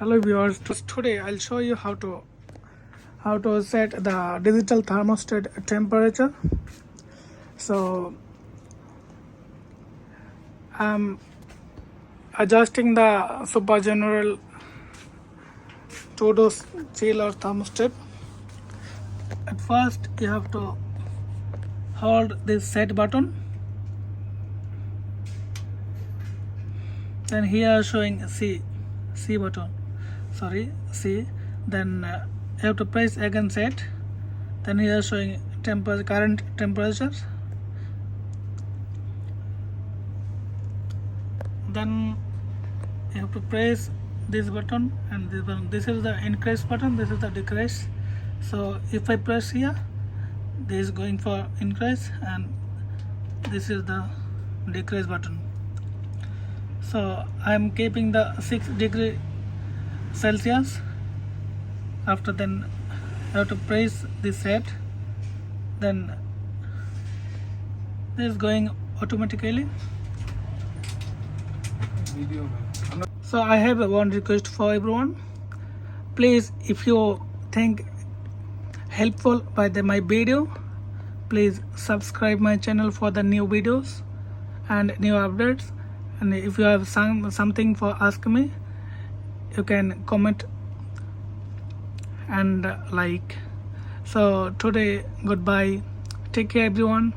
Hello viewers, today I'll show you how to set the digital thermostat temperature. So I'm adjusting the Super General 2-dose chiller thermostat. At first you have to hold this set button, then here showing C button, C, then you have to press again set, then here showing current temperature, then you have to press this button and this button. This is the increase button, this is the decrease. So if I press here, this is going for increase and this is the decrease button. So I am keeping the 6 degree Celsius. After then I have to press this set, then this is going automatically. So I have one request for everyone. Please, if you think helpful by my video, please subscribe my channel for the new videos and new updates. And if you have something for ask me, you can comment and like. So today, goodbye. Take care everyone.